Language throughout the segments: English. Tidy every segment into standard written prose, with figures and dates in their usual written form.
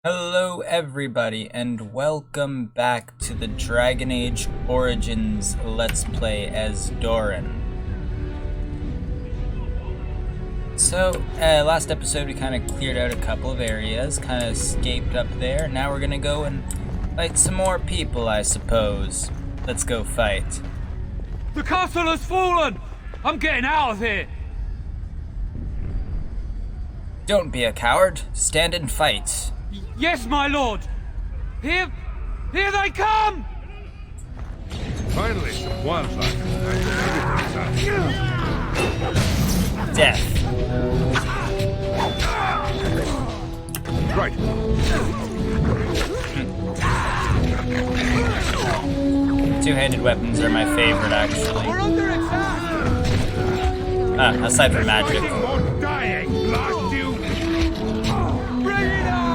Hello everybody and welcome back to the Dragon Age Origins Let's Play as Dorin. So, last episode we kind of cleared out a couple of areas, kind of escaped up there. Now we're gonna go and fight some more people, I suppose. Let's go fight. The castle has fallen! I'm getting out of here! Don't be a coward, stand and fight. Yes, my lord! Here they come! Finally, some wildfire. Death. Right. Two-handed weapons are my favorite, actually. We're under attack! Aside from magic. More dying, blast you! Bring it on!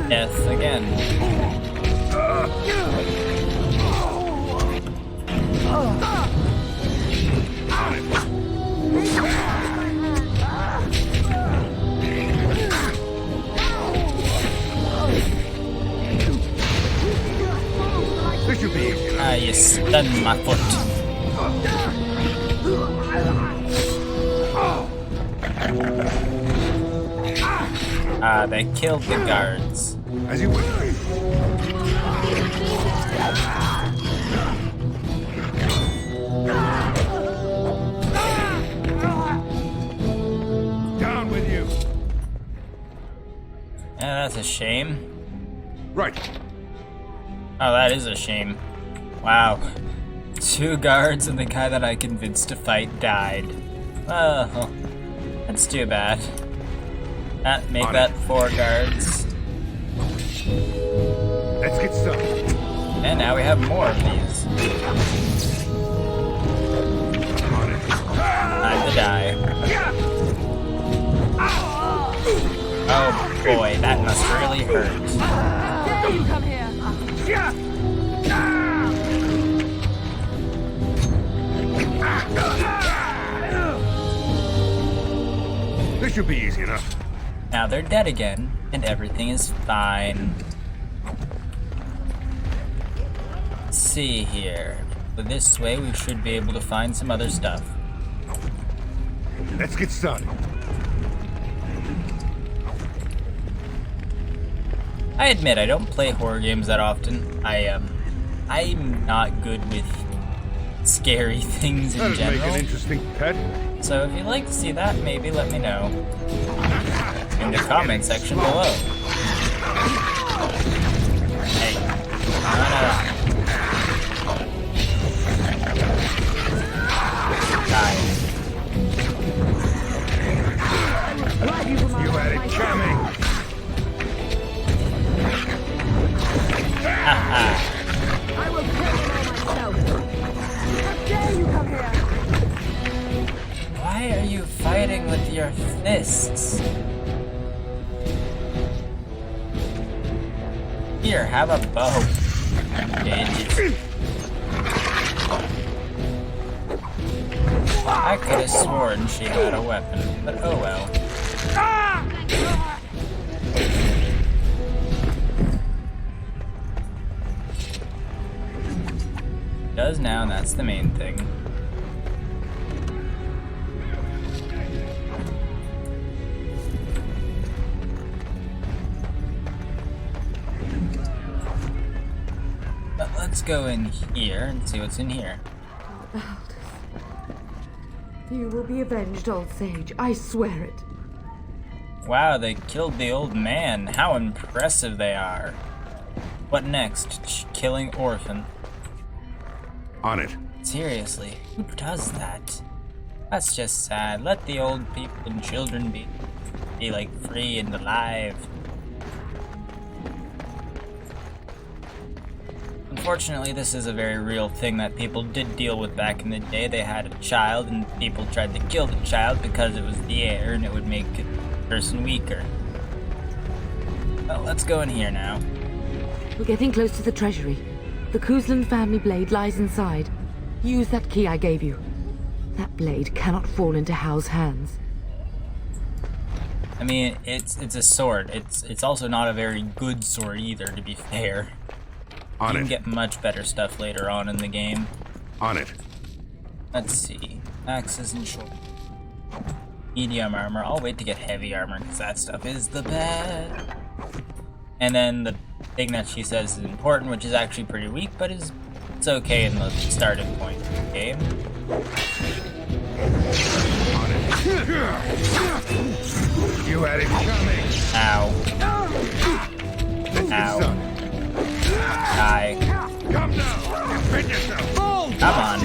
Death again. This should be easy. You stunned my foot. They killed the guards. As you wish. Down with you. Yeah, that's a shame. Right. Oh, that is a shame. Wow. 2 guards and the guy that I convinced to fight died. Oh, that's too bad. Make that 4 guards. Let's get started. And now we have more of these. On it. Time to die. Oh boy, that must really hurt. Dare you come here? This should be easy enough. Now they're dead again, and everything is fine. Let's see here. With this way, we should be able to find some other stuff. Let's get started. I admit I don't play horror games that often. I'm not good with scary things in That'll make an general. interesting pet. So if you'd like to see that, maybe let me know in the comment section below. Hey, die. You had it charming. Haha. I will kill them all myself. How dare you come here? Why are you fighting with your fists? Here, have a bow. Bitches. I could have sworn she had a weapon, but oh well. Does now, and that's the main thing. But let's go in here and see what's in here. You will be avenged, old sage. I swear it. Wow, they killed the old man. How impressive they are. What next? Killing orphan. On it. Seriously, who does that? That's just sad. Let the old people and children be like free and alive. Unfortunately, this is a very real thing that people did deal with back in the day. They had a child and people tried to kill the child because it was the heir and it would make the person weaker. Well, let's go in here now. We're getting close to the treasury. The Kuzlan family blade lies inside. Use that key I gave you. That blade cannot fall into Hal's hands. I mean, it's a sword. It's also not a very good sword either, to be fair. You On can it. get much better stuff later on in the game. On it. Let's see. Axes and short. Medium armor. I'll wait to get heavy armor because that stuff is the best. And then the thing that she says is important, which is actually pretty weak, but it's okay in the starting point of the game. On it. You had it coming. Ow. Let's get Ow. started. Die. Come now. Defend yourself. Come on.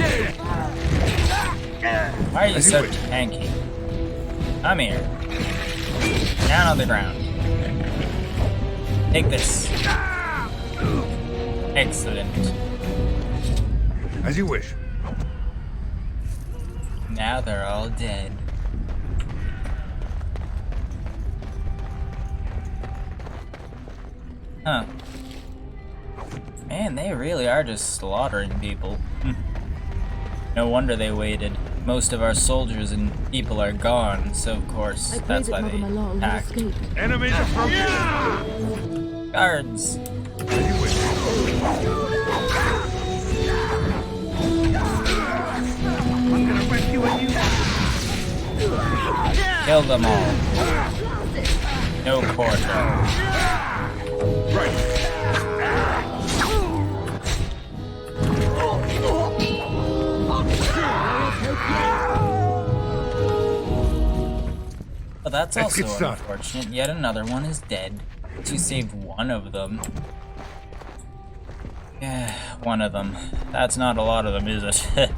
Why are you As you so wish. tanky? Come here. Down on the ground. Take this. Excellent. As you wish. Now they're all dead. Huh. Man, they really are just slaughtering people. No wonder they waited. Most of our soldiers and people are gone, so of course, I pray that's that why Mother they Malal has attacked. escaped. Enemies approaching. Guards! As you wish. I'm gonna rescue you. Kill them all. No quarter. Right. But that's Let's also get started. unfortunate. Yet another one is dead. You saved one of them. Yeah, one of them. That's not a lot of them, is it?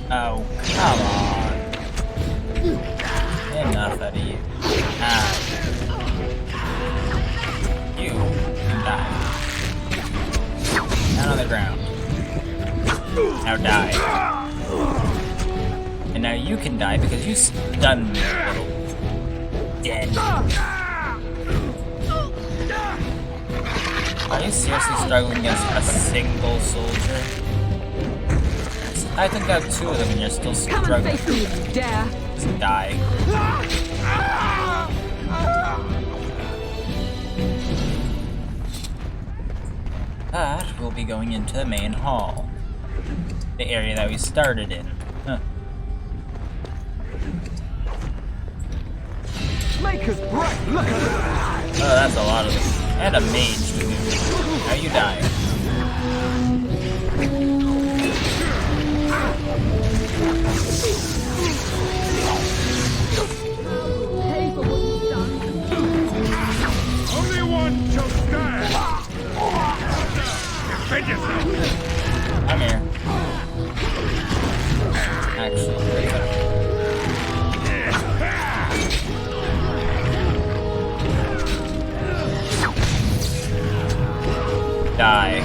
Oh, come on. Enough out of you. Ah. You die. Down on the ground. Now die. And now you can die because you stunned me, little dead. Are you seriously struggling against a single soldier? I think I have two of them and you're still Come and struggling. face me if you dare. Just die. But we'll be going into the main hall. The area that we started in. Huh. Make us break! Look at that! Oh, that's a lot of them. And a mage too. Now you die. Pay for what you've done. Only one shall stand. Defend yourself. Come here. Actually, wait a minute. Die.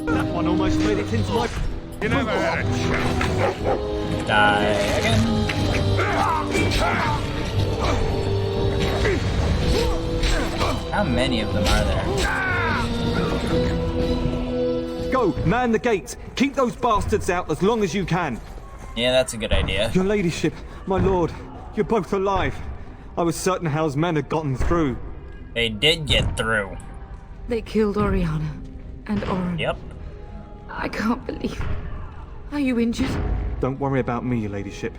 That one almost made it into my... You never had a chance. Die again. How many of them are there? Go, man the gates. Keep those bastards out as long as you can. Yeah, that's a good idea. Your ladyship, my lord, you're both alive. I was certain Hal's men had gotten through. They did get through. They killed Oriana and Oren. Yep. I can't believe. Are you injured? Don't worry about me, your ladyship.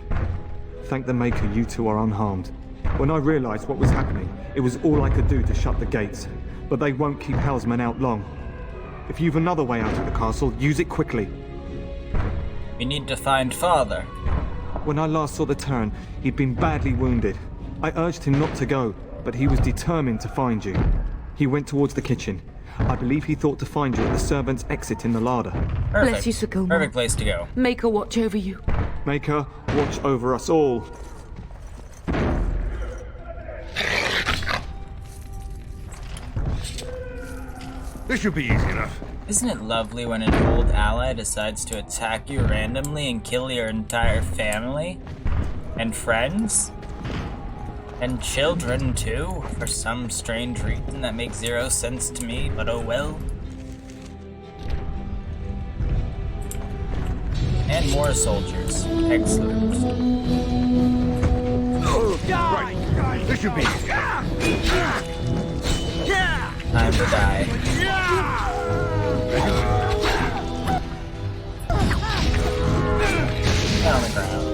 Thank the Maker you two are unharmed. When I realized what was happening, it was all I could do to shut the gates. But they won't keep Hal's men out long. If you've another way out of the castle, use it quickly. We need to find Father. When I last saw the Terran, he'd been badly wounded. I urged him not to go, but he was determined to find you. He went towards the kitchen. I believe he thought to find you at the servants' exit in the larder. Perfect. Bless you, Sakuma. Perfect place to go. Make her watch over you. Maker, watch over us all. This should be easy enough. Isn't it lovely when an old ally decides to attack you randomly and kill your entire family? And friends? And children, too, for some strange reason that makes zero sense to me, but oh well. And more soldiers. Excellent. Right. This should be easy enough. Time to die. Get on the ground.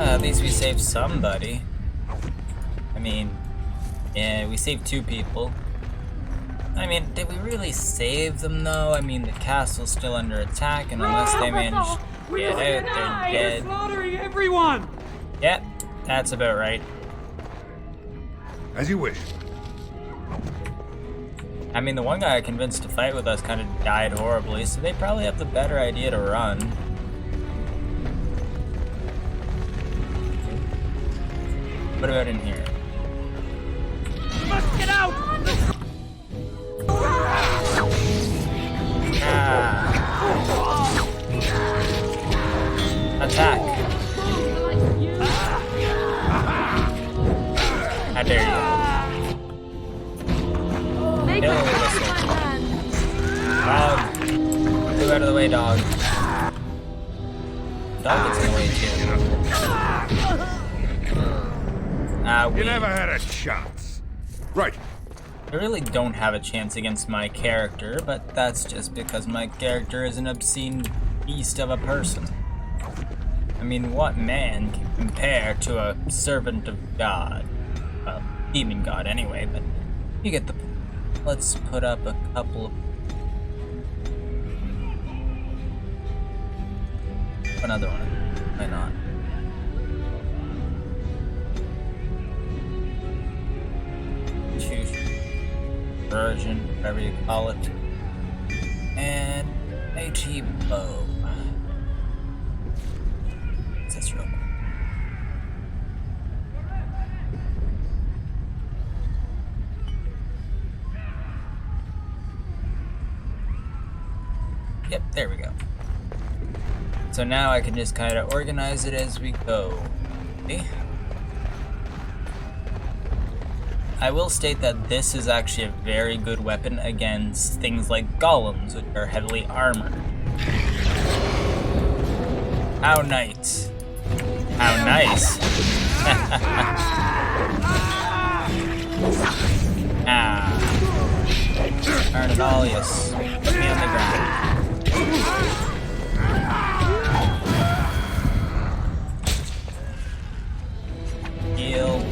At least we saved somebody. I mean, yeah, we saved 2 people. I mean, did we really save them though? I mean, the castle's still under attack, and unless they manage to get out, they're dead. Slaughtering everyone! Yep, that's about right. As you wish. I mean, the one guy I convinced to fight with us kind of died horribly, so they probably have the better idea to run. What about in here? Must get out! Attack! How dare you? Kill the whistle. Dog! Move out of the way, dog. Dog gets in the way too. You never had a chance. Right. I really don't have a chance against my character, but that's just because my character is an obscene beast of a person. I mean, what man can compare to a servant of God? Well, demon god anyway, but you get the point. Let's put up a couple of... Another one. Why not? Choose version, whatever you call it. And Age Ep.3 That's real. Yep, there we go. So now I can just kind of organize it as we go. Okay. I will state that this is actually a very good weapon against things like golems, which are heavily armored. How nice. How nice. Ah. Arnavalius. Put me on the ground. Heal.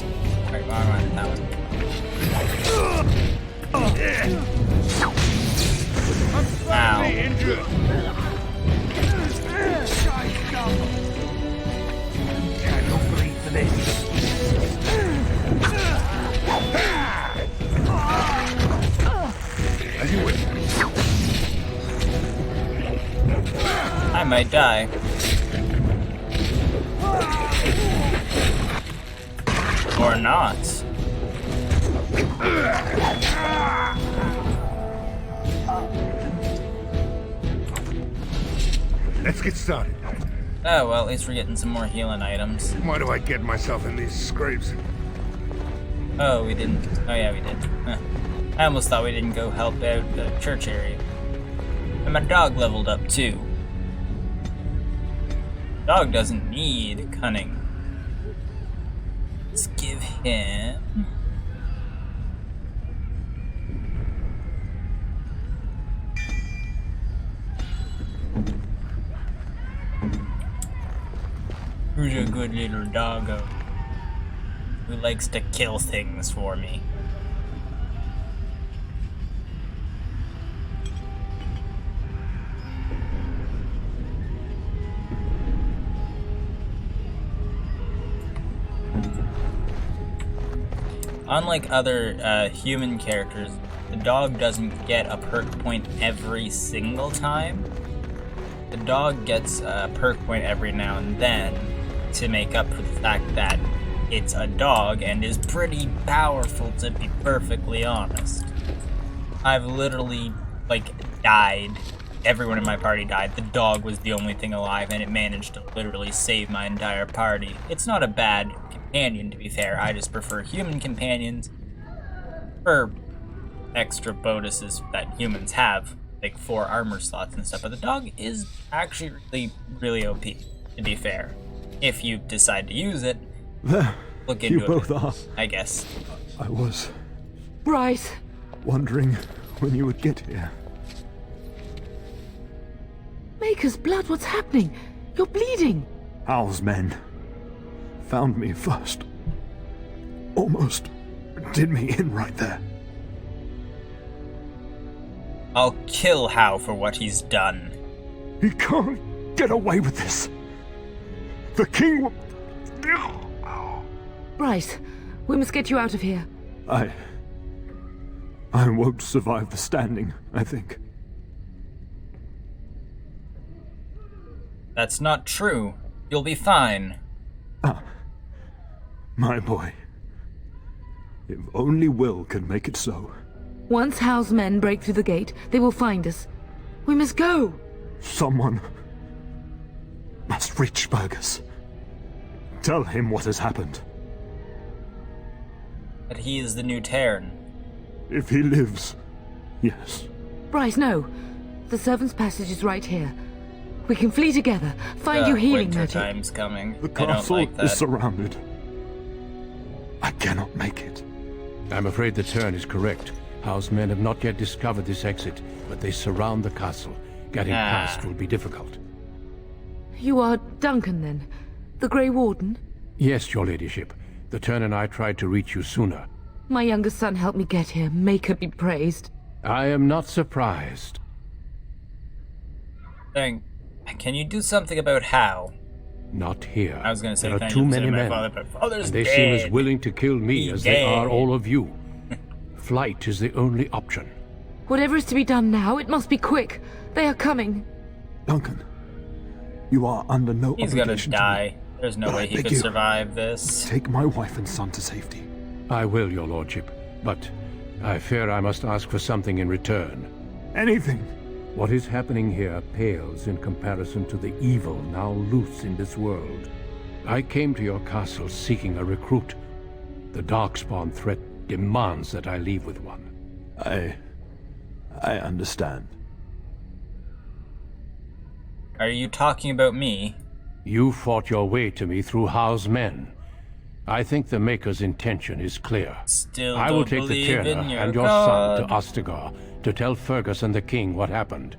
Alright, on that one. Wow. Injured. No bleed for this. As you wish. I might die. Or not. Let's get started. Oh, well, at least we're getting some more healing items. Why do I get myself in these scrapes? Oh, we didn't. Oh, yeah, we did. Huh. I almost thought we didn't go help out the church area. And my dog leveled up, too. Dog doesn't need cunning. Let's give him... Who's a good little doggo who likes to kill things for me? Unlike other human characters, the dog doesn't get a perk point every single time. The dog gets a perk point every now and then to make up for the fact that it's a dog and is pretty powerful, to be perfectly honest. I've literally, like, died. Everyone in my party died. The dog was the only thing alive, and it managed to literally save my entire party. It's not a bad companion, to be fair. I just prefer human companions for extra bonuses that humans have, like 4 armor slots and stuff. But the dog is actually really, really OP, to be fair. If you decide to use it, there, look into you both it, are. I guess. I was Bryce! wondering when you would get here. Maker's blood, what's happening? You're bleeding! Hal's men found me first. Almost did me in right there. I'll kill Hao for what he's done. He can't get away with this. The king will... Bryce, we must get you out of here. I won't survive the standing, I think. That's not true. You'll be fine. My boy. If only Will could make it so. Once Hal's men break through the gate, they will find us. We must go! Someone must reach Fergus. Tell him what has happened. But he is the new Terran. If he lives, yes. Bryce, no. The servant's passage is right here. We can flee together, find you healing winter magic. time's coming. The I don't castle like that. is surrounded. I cannot make it. I'm afraid the Terran is correct. Hal's men have not yet discovered this exit, but they surround the castle. Getting past will be difficult. You are Duncan, then? The Grey Warden? Yes, your ladyship. The Terran and I tried to reach you sooner. My youngest son helped me get here. Maker be praised. I am not surprised. Can you do something about Hao? Not here. I was gonna say there are thank too you for many saving my men, father, but father's and they dead. seem as willing to kill me as they are dead. all of you. Flight is the only option. Whatever is to be done now, it must be quick. They are coming. Duncan, you are under no He's gonna obligation die. to me. There's no But way I he beg could you, survive this. Take my wife and son to safety. I will, your lordship, but I fear I must ask for something in return. Anything. What is happening here pales in comparison to the evil now loose in this world. I came to your castle seeking a recruit. The Darkspawn threat demands that I leave with one. I understand. Are you talking about me? You fought your way to me through Hal's men. I think the Maker's intention is clear. Still I will don't take the believe in Tierna your and your God. son to Ostagar to tell Fergus and the king what happened.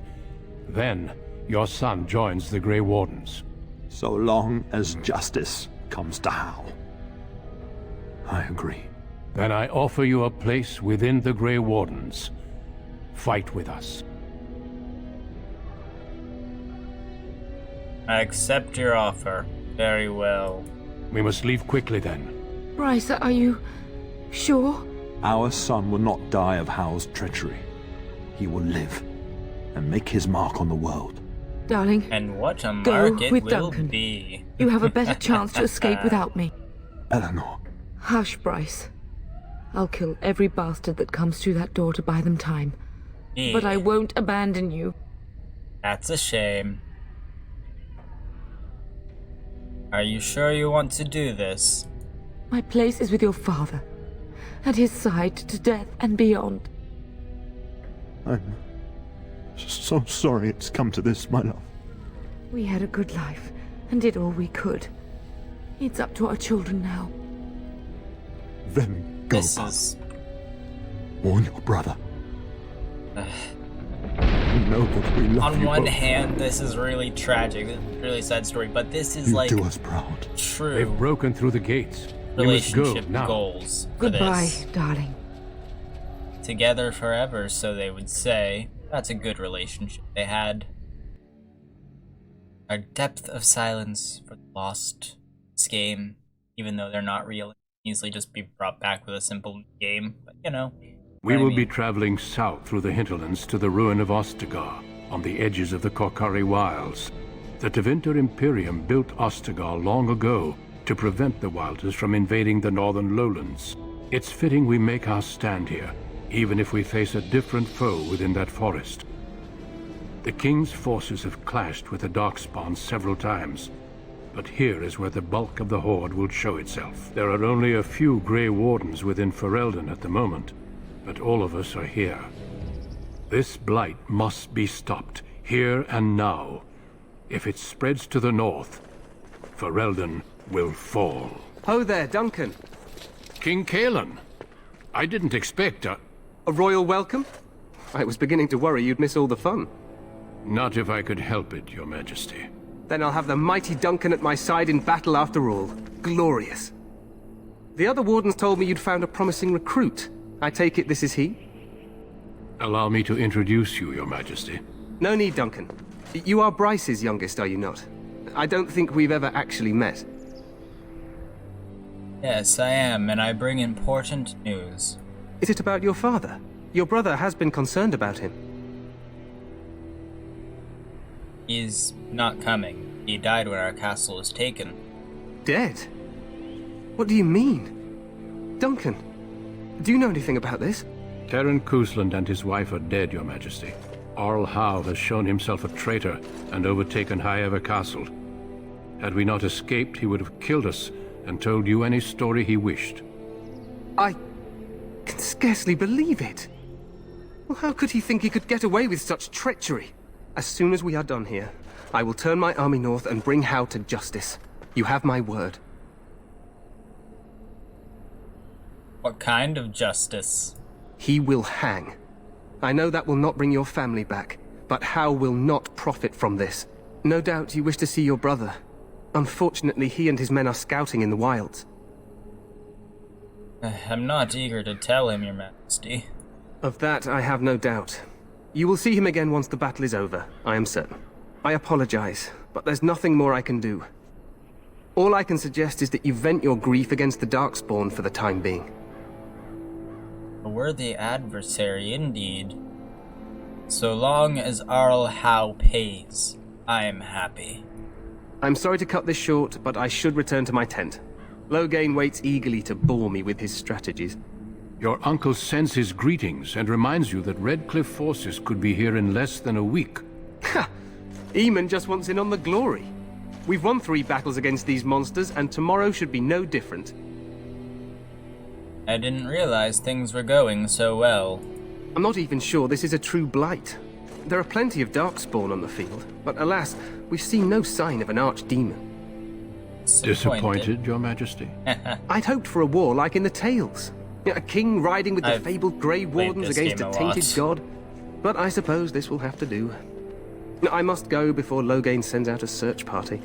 Then, your son joins the Grey Wardens. So long as justice comes to Hal. I agree. Then I offer you a place within the Grey Wardens. Fight with us. I accept your offer. Very well. We must leave quickly then. Bryce, are you sure? Our son will not die of Hal's treachery. He will live and make his mark on the world. Darling, And what a Go mark it with will Duncan. be. you have a better chance to escape without me. Eleanor, Hush, Bryce. I'll kill every bastard that comes through that door to buy them time. But I won't abandon you. That's a shame. Are you sure you want to do this? My place is with your father. At his side to death and beyond. I'm so sorry it's come to this, my love. We had a good life and did all we could. It's up to our children now. Then go, This Puck. is... Warn your brother. You know that we love On you one both. hand, this is really tragic, really sad story, but this is You like do us proud. They've true broken through the gates. We must go relationship now. goals for Goodbye, this. darling. Together forever, so they would say. That's a good relationship they had. A depth of silence for the lost this game, even though they're not real, can easily just be brought back with a simple game, but you know. We what I will be mean. traveling south through the hinterlands to the ruin of Ostagar, on the edges of the Korkari Wilds. The Tevinter Imperium built Ostagar long ago to prevent the Wilders from invading the northern lowlands. It's fitting we make our stand here, even if we face a different foe within that forest. The King's forces have clashed with the Darkspawn several times, but here is where the bulk of the Horde will show itself. There are only a few Grey Wardens within Ferelden at the moment, but all of us are here. This blight must be stopped, here and now. If it spreads to the north, Ferelden will fall. Ho there, Duncan. King Kaelan, I didn't expect A royal welcome? I was beginning to worry you'd miss all the fun. Not if I could help it, Your Majesty. Then I'll have the mighty Duncan at my side in battle after all. Glorious. The other wardens told me you'd found a promising recruit. I take it this is he? Allow me to introduce you, Your Majesty. No need, Duncan. You are Bryce's youngest, are you not? I don't think we've ever actually met. Yes, I am, and I bring important news. Is it about your father? Your brother has been concerned about him. He's not coming. He died when our castle was taken. Dead? What do you mean? Duncan, do you know anything about this? Terran Cousland and his wife are dead, Your Majesty. Arl Howe has shown himself a traitor and overtaken High Ever Castle. Had we not escaped, he would have killed us and told you any story he wished. I can scarcely believe it. Well, how could he think he could get away with such treachery? As soon as we are done here, I will turn my army north and bring Howe to justice. You have my word. What kind of justice? He will hang. I know that will not bring your family back, but Howe will not profit from this. No doubt you wish to see your brother. Unfortunately, he and his men are scouting in the wilds. I'm not eager to tell him, Your Majesty. Of that, I have no doubt. You will see him again once the battle is over, I am certain. I apologize, but there's nothing more I can do. All I can suggest is that you vent your grief against the Darkspawn for the time being. A worthy adversary, indeed. So long as Arl Howe pays, I am happy. I'm sorry to cut this short, but I should return to my tent. Loghain waits eagerly to bore me with his strategies. Your uncle sends his greetings and reminds you that Redcliffe forces could be here in less than a week. Ha! Eamon just wants in on the glory. We've won 3 battles against these monsters, and tomorrow should be no different. I didn't realize things were going so well. I'm not even sure this is a true blight. There are plenty of Darkspawn on the field, but alas, we've seen no sign of an archdemon. Disappointed, Your Majesty? I'd hoped for a war like in the tales. A king riding with the I've fabled Grey Wardens this against game a a tainted lot. god. But I suppose this will have to do. I must go before Loghain sends out a search party.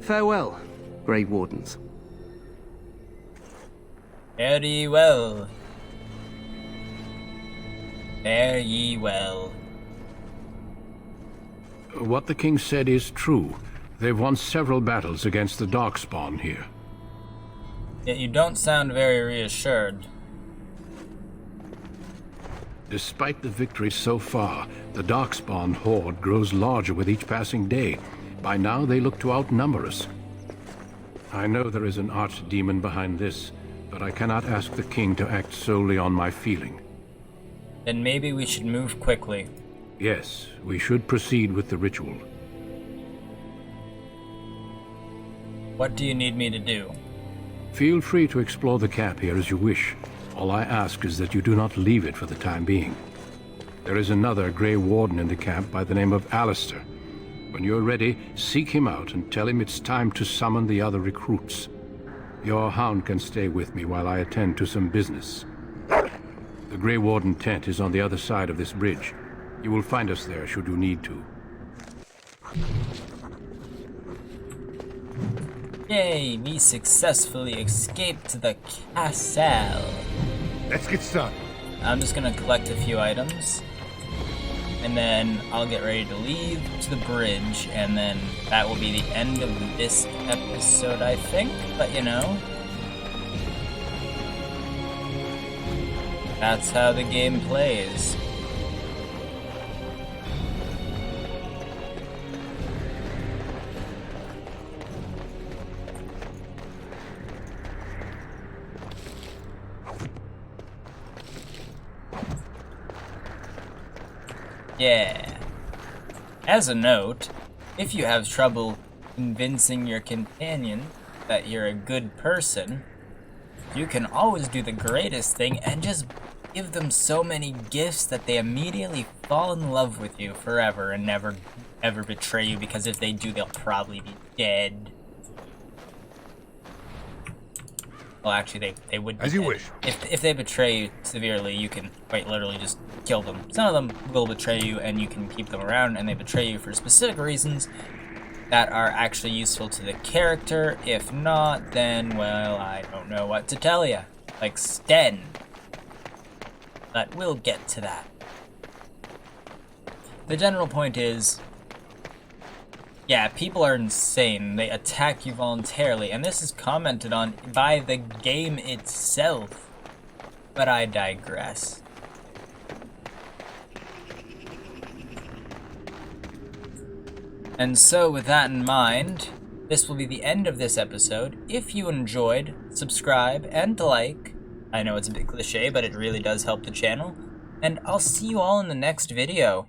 Farewell, Grey Wardens. Fare ye well. Fare ye well. What the king said is true. They've won several battles against the Darkspawn here. Yet you don't sound very reassured. Despite the victories so far, the Darkspawn horde grows larger with each passing day. By now, they look to outnumber us. I know there is an archdemon behind this, but I cannot ask the king to act solely on my feeling. Then maybe we should move quickly. Yes, we should proceed with the ritual. What do you need me to do? Feel free to explore the camp here as you wish. All I ask is that you do not leave it for the time being. There is another Grey Warden in the camp by the name of Alistair. When you're ready, seek him out and tell him it's time to summon the other recruits. Your hound can stay with me while I attend to some business. The Grey Warden tent is on the other side of this bridge. You will find us there should you need to. Yay, we successfully escaped the castle. Let's get started. I'm just gonna collect a few items, and then I'll get ready to leave to the bridge, and then that will be the end of this episode, I think, but you know. That's how the game plays. Yeah. As a note, if you have trouble convincing your companion that you're a good person, you can always do the greatest thing and just give them so many gifts that they immediately fall in love with you forever and never ever betray you, because if they do, they'll probably be dead. Well, actually, they would be As you dead. wish. If they betray you severely, you can quite literally just kill them. Some of them will betray you, and you can keep them around, and they betray you for specific reasons that are actually useful to the character. If not, then, well, I don't know what to tell you. Like Sten. But we'll get to that. The general point is, yeah, people are insane. They attack you voluntarily, and this is commented on by the game itself. But I digress. And so, with that in mind, this will be the end of this episode. If you enjoyed, subscribe and like. I know it's a bit cliche, but it really does help the channel. And I'll see you all in the next video.